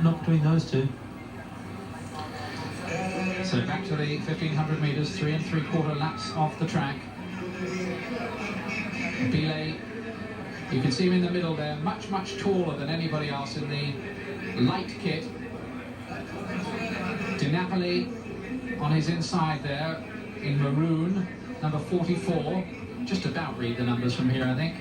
not between those two. So back to the 1500 metres, 3 3/4 laps off the track. Bile, you can see him in the middle there, much taller than anybody else in the light kit. Di Napoli on his inside there in maroon, number 44. Just about read the numbers from here, I think.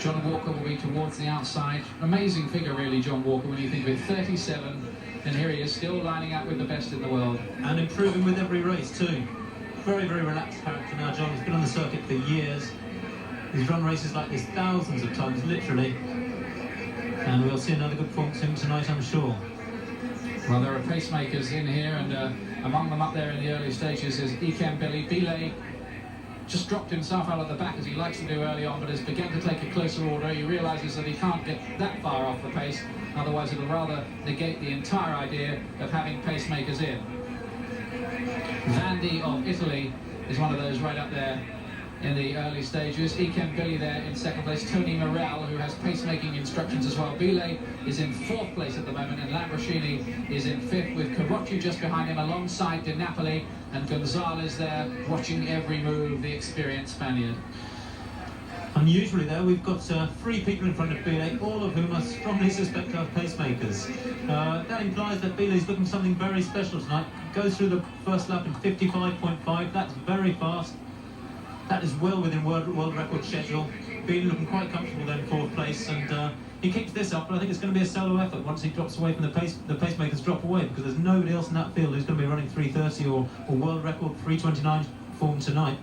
John Walker will be towards the outside. Amazing figure really, John Walker, when you think of it, 37, and here he is still lining up with the best in the world. And improving with every race too. Very relaxed character now, John. He's been on the circuit for years. He's run races like this thousands of times, literally. And we'll see another good performance from him tonight, I'm sure. Well, there are pacemakers in here, and among them up there in the early stages is Bile. Bile just dropped himself out of the back, as he likes to do early on, but has begun to take a closer order. He realises that he can't get that far off the pace, otherwise it'll rather negate the entire idea of having pacemakers in. Vandy of Italy is one of those right up there in the early stages. Bile there in second place. Tony Morel, who has pacemaking instructions as well. Bile is in fourth place at the moment, and Lamborghini is in fifth, with Carrocci just behind him alongside Di Napoli, and Gonzalez there watching every move, the experienced Spaniard. Unusually there, we've got 3 people in front of Bile, all of whom I strongly suspect are pacemakers. That implies that Bile is looking for something very special tonight. Goes through the first lap in 55.5, that's very fast. That is well within world record schedule. Bile looking quite comfortable then in fourth place, and he keeps this up, but I think it's going to be a solo effort once he drops away from the pacemakers drop away, because there's nobody else in that field who's going to be running 3:30 or world record 3:29 form tonight.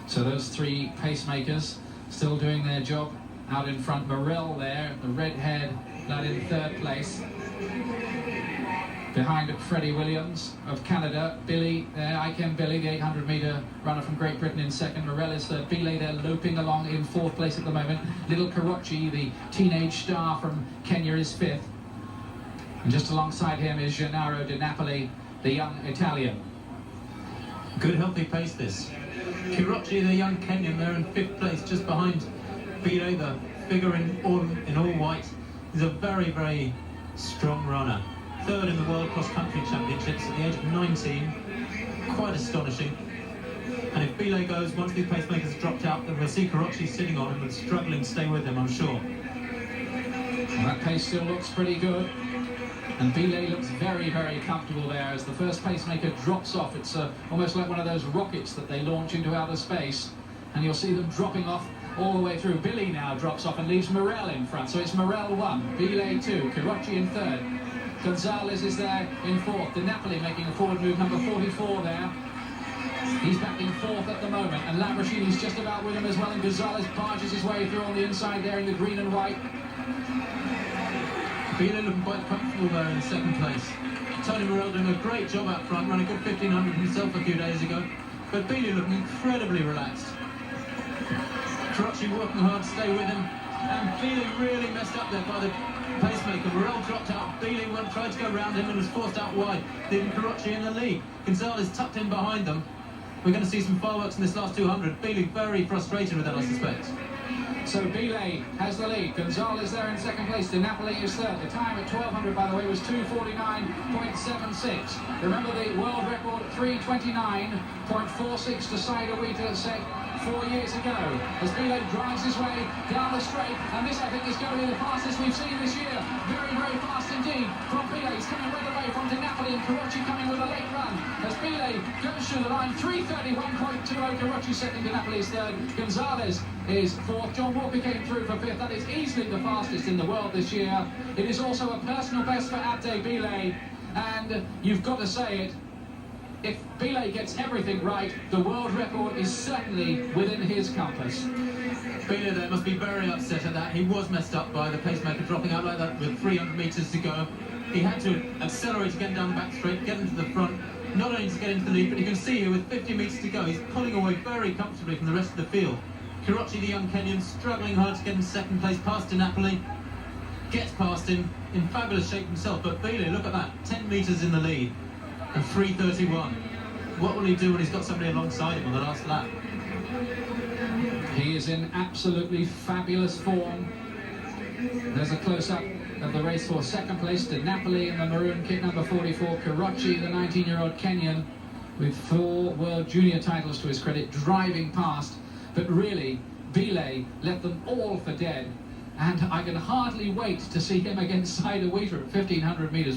So those 3 pacemakers still doing their job out in front. Morel there, the red-haired lad in third place. Behind Freddie Williams of Canada. Bile there, Bile, the 800-metre runner from Great Britain, in second. Morel is third. Bile there loping along in fourth place at the moment. Little Carrocci, the teenage star from Kenya, is fifth. And just alongside him is Gennaro Di Napoli, the young Italian. Good healthy pace this. Carrocci, the young Kenyan, there in fifth place, just behind Bile, the figure in all white. He's a very strong runner. Third in the World Cross Country Championships at the age of 19. Quite astonishing. And if Bile goes, once these pacemakers dropped out, then we'll see Carrocci sitting on him and struggling to stay with him, I'm sure. Well, that pace still looks pretty good. And Bile looks very comfortable there as the first pacemaker drops off. It's almost like one of those rockets that they launch into outer space. And you'll see them dropping off all the way through. Bile now drops off and leaves Morel in front. So it's Morel 1, Bile 2, Carrocci in third. Gonzalez is there in fourth. Di Napoli making a forward move, number 44 there. He's back in fourth at the moment, and Lamborghini's just about with him as well, and Gonzalez barges his way through on the inside there in the green and white. Bile looking quite comfortable there in second place. Tony Morel doing a great job out front, ran a good 1500 himself a few days ago, but Bile looking incredibly relaxed. Carrocci working hard to stay with him, and Bile really messed up there by the pacemaker. Morel dropped out. Bile tried to go round him and was forced out wide, leaving Carrocci in the lead. Gonzalez tucked in behind them. We're going to see some fireworks in this last 200. Bile very frustrated with that, I suspect. So Bile has the lead. Gonzalez there in second place. Di Napoli is third. The time at 1200, by the way, was 2:49.76. Remember the world record 3:29.46 to Saida Wita set 4 years ago. As Bile drives his way down the straight, and this I think is going to be the fastest we've seen this year. Very fast indeed from Bile. He's coming right away from Di Napoli, and Carrocci coming with a late run. As Bile goes through the line, 3:31.20. Carrocci second, Di Napoli is third. Gonzalez is fourth. John Walker came through for fifth. That is easily the fastest in the world this year. It is also a personal best for Abdi Bile, and you've got to say it, if Bile gets everything right, the world record is certainly within his compass. Bile there must be very upset at that. He was messed up by the pacemaker dropping out like that with 300 metres to go. He had to accelerate to get down the back straight, get into the front, not only to get into the lead, but you can see here with 50 metres to go, he's pulling away very comfortably from the rest of the field. Carrocci, the young Kenyan, struggling hard to get in second place, past Di Napoli, gets past him, in fabulous shape himself, but Bile, look at that, 10 metres in the lead, and 3:31. What will he do when he's got somebody alongside him on the last lap? He is in absolutely fabulous form. There's a close-up of the race for second place to Napoli in the maroon kit, number 44, Karachi, the 19-year-old Kenyan, with 4 World Junior titles to his credit, driving past. But really, Bile left them all for dead. And I can hardly wait to see him against Cider Wheater at 1,500 metres.